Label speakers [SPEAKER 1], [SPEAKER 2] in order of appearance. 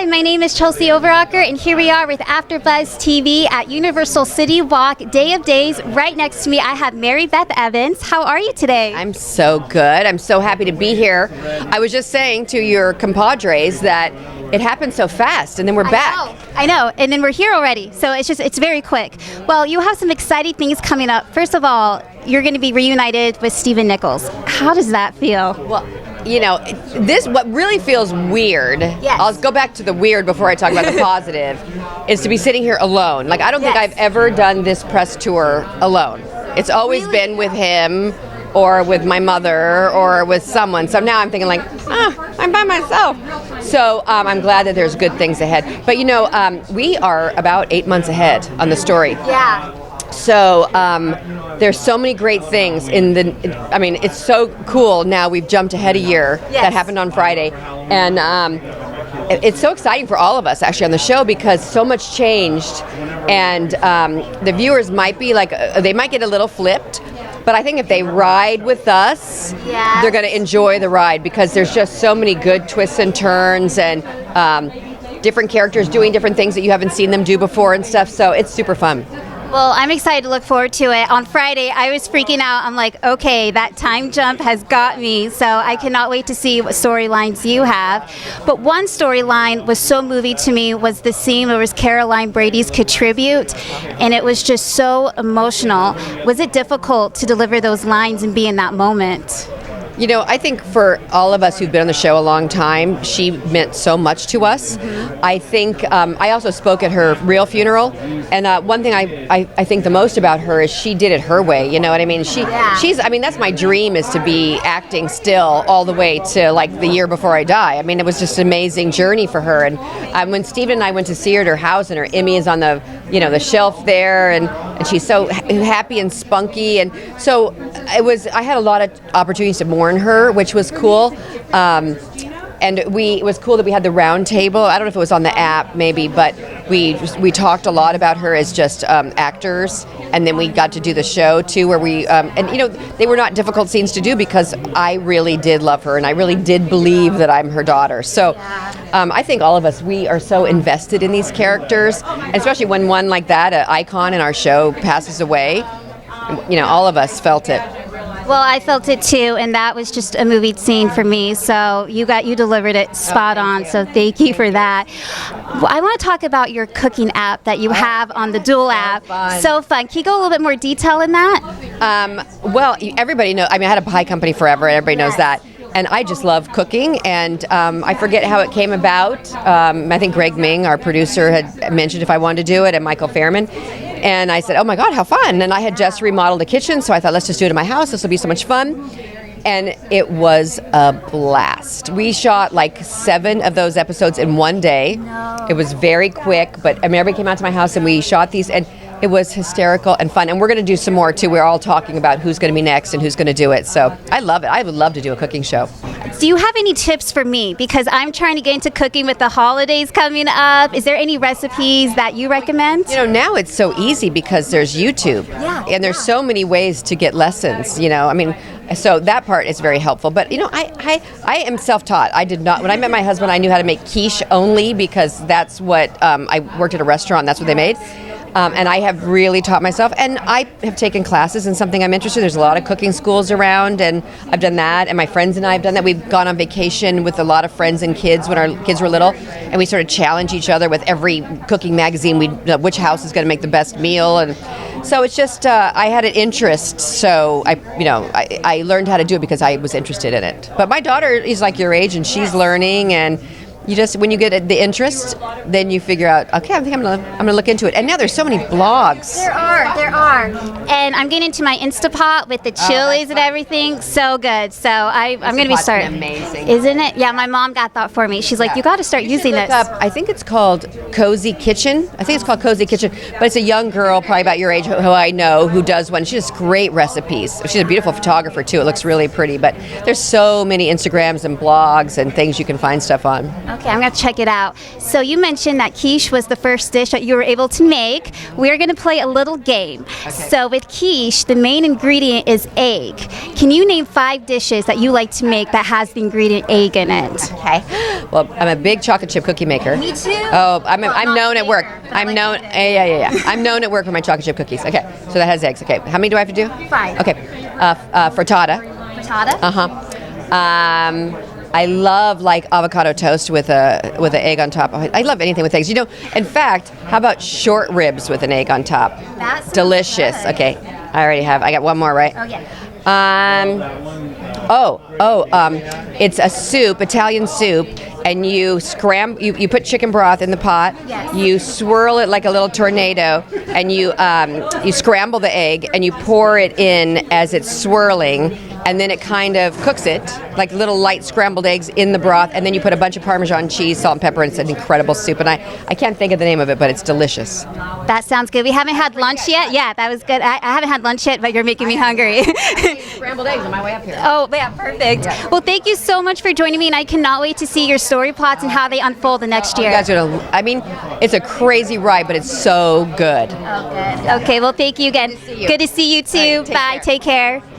[SPEAKER 1] Hi, my name is Chelsie Overocker, and here we are with AfterBuzz TV at Universal City Walk, Day of Days. Right next to me, I have Beth Evans. How are you today?
[SPEAKER 2] I'm so good. I'm so happy to be here. I was just saying to your compadres that it happened so fast, and then we're back.
[SPEAKER 1] I know, and then we're here already. So it's very quick. Well, you have some exciting things coming up. First of all, you're going to be reunited with Stephen Nichols. How does that feel?
[SPEAKER 2] Well, you know, what really feels weird,
[SPEAKER 1] Yes.
[SPEAKER 2] I'll go back to the weird before I talk about the positive, is to be sitting here alone. Like, I don't think I've ever done this press tour alone. It's always been with him or with my mother or with someone. So now I'm thinking like, I'm by myself. So I'm glad that there's good things ahead. But you know, we are about 8 months ahead on the story.
[SPEAKER 1] Yeah.
[SPEAKER 2] So there's so many great things it's so cool now. We've jumped ahead a year.
[SPEAKER 1] Yes.
[SPEAKER 2] That happened on Friday. And it's so exciting for all of us actually on the show because so much changed. And the viewers might be like, they might get a little flipped. But I think if they ride with us, they're going to enjoy the ride because there's just so many good twists and turns and different characters doing different things that you haven't seen them do before and stuff. So it's super fun.
[SPEAKER 1] Well, I'm excited to look forward to it. On Friday, I was freaking out. I'm like, okay, that time jump has got me. So I cannot wait to see what storylines you have. But one storyline was so moving to me was the scene where it was Caroline Brady's contribute. And it was just so emotional. Was it difficult to deliver those lines and be in that moment?
[SPEAKER 2] You know, I think for all of us who've been on the show a long time, she meant so much to us. Mm-hmm. I think I also spoke at her real funeral, and one thing I think the most about her is she did it her way. You know what I mean? She's. I mean, that's my dream is to be acting still all the way to like the year before I die. I mean, it was just an amazing journey for her. And when Stephen and I went to see her at her house, and her Emmy is on the the shelf there, and she's so happy and spunky, and so I had a lot of opportunities to mourn her, which was cool. And it was cool that we had the round table. I don't know if it was on the app maybe, but we talked a lot about her as just actors, and then we got to do the show too, where we they were not difficult scenes to do because I really did love her and I really did believe that I'm her daughter. So I think all of us, we are so invested in these characters, especially when one like that, an icon in our show, passes away. All of us felt it.
[SPEAKER 1] Well, I felt it too, and that was just a movie scene for me. So you delivered it spot on. So thank you for that. Well, I want to talk about your cooking app that you have on the Dual app. So fun. Can you go a little bit more detail in that?
[SPEAKER 2] Well, everybody knows. I mean, I had a pie company forever, and everybody knows that. And I just love cooking, and I forget how it came about. I think Greg Ming, our producer, had mentioned if I wanted to do it, and Michael Fairman. And I said, oh my God, how fun. And I had just remodeled a kitchen, so I thought, let's just do it in my house. This will be so much fun. And it was a blast. We shot like 7 of those episodes in one day. No. It was very quick, but everybody came out to my house and we shot these, and it was hysterical and fun. And we're going to do some more too. We're all talking about who's going to be next and who's going to do it. So I love it. I would love to do a cooking show.
[SPEAKER 1] Do you have any tips for me? Because I'm trying to get into cooking with the holidays coming up. Is there any recipes that you recommend?
[SPEAKER 2] Now it's so easy because there's YouTube.
[SPEAKER 1] Yeah.
[SPEAKER 2] And there's so many ways to get lessons, I mean, so that part is very helpful. But, I am self-taught. I did not, when I met my husband, I knew how to make quiche only because that's what, I worked at a restaurant, that's what they made. And I have really taught myself, and I have taken classes in something I'm interested in. There's a lot of cooking schools around, and I've done that, and my friends and I have done that. We've gone on vacation with a lot of friends and kids when our kids were little, and we sort of challenge each other with every cooking magazine, which house is going to make the best meal, and so it's just, I had an interest, so I learned how to do it because I was interested in it. But my daughter is like your age, and she's learning, and you just, when you get the interest, then you figure out, okay, I think I'm gonna look into it. And now there's so many blogs.
[SPEAKER 1] There are. And I'm getting into my Instapot with the chilies and everything. So good. So I'm going to be starting.
[SPEAKER 2] Amazing.
[SPEAKER 1] Isn't it? Yeah, my mom got that for me. She's like, you got to start using this.
[SPEAKER 2] I think it's called Cozy Kitchen. But it's a young girl, probably about your age, who I know, who does one. She does great recipes. She's a beautiful photographer too. It looks really pretty. But there's so many Instagrams and blogs and things you can find stuff on.
[SPEAKER 1] Okay, I'm going to check it out. So you mentioned that quiche was the first dish that you were able to make. We're going to play a little game. So with quiche, the main ingredient is egg. Can you name 5 dishes that you like to make that has the ingredient egg in it?
[SPEAKER 2] Okay. Well, I'm a big chocolate chip cookie maker.
[SPEAKER 1] Me too.
[SPEAKER 2] Oh, I'm known at work.
[SPEAKER 1] I'm known.
[SPEAKER 2] Yeah. I'm known at work for my chocolate chip cookies. Okay, so that has eggs. Okay, how many do I have to do?
[SPEAKER 1] 5.
[SPEAKER 2] Okay, frittata.
[SPEAKER 1] Frittata?
[SPEAKER 2] I love like avocado toast with an egg on top. I love anything with eggs. You know, in fact, how about short ribs with an egg on top?
[SPEAKER 1] That sounds
[SPEAKER 2] delicious.
[SPEAKER 1] good.
[SPEAKER 2] Okay, I already have. I got one more, right?
[SPEAKER 1] Oh, yeah.
[SPEAKER 2] It's a soup, Italian soup, and you put chicken broth in the pot.
[SPEAKER 1] Yes.
[SPEAKER 2] You swirl it like a little tornado, and you scramble the egg, and you pour it in as it's swirling, and then it kind of cooks it like little light scrambled eggs in the broth, and then you put a bunch of Parmesan cheese, salt, and pepper, and it's an incredible soup. And I can't think of the name of it, but it's delicious.
[SPEAKER 1] That sounds good. We haven't had lunch yet. Yeah, that was good. I haven't had lunch yet, but you're making me hungry.
[SPEAKER 2] Scrambled eggs on my way up here.
[SPEAKER 1] Oh, yeah, perfect.
[SPEAKER 2] Yeah.
[SPEAKER 1] Well, thank you so much for joining me, and I cannot wait to see your story plots and how they unfold the next year.
[SPEAKER 2] You guys are gonna, I mean, it's a crazy ride, but it's so good.
[SPEAKER 1] Oh, good. Okay, well, thank you again.
[SPEAKER 2] Good to see you.
[SPEAKER 1] Good to see you too.
[SPEAKER 2] All right, take
[SPEAKER 1] Bye.
[SPEAKER 2] care.
[SPEAKER 1] Take care.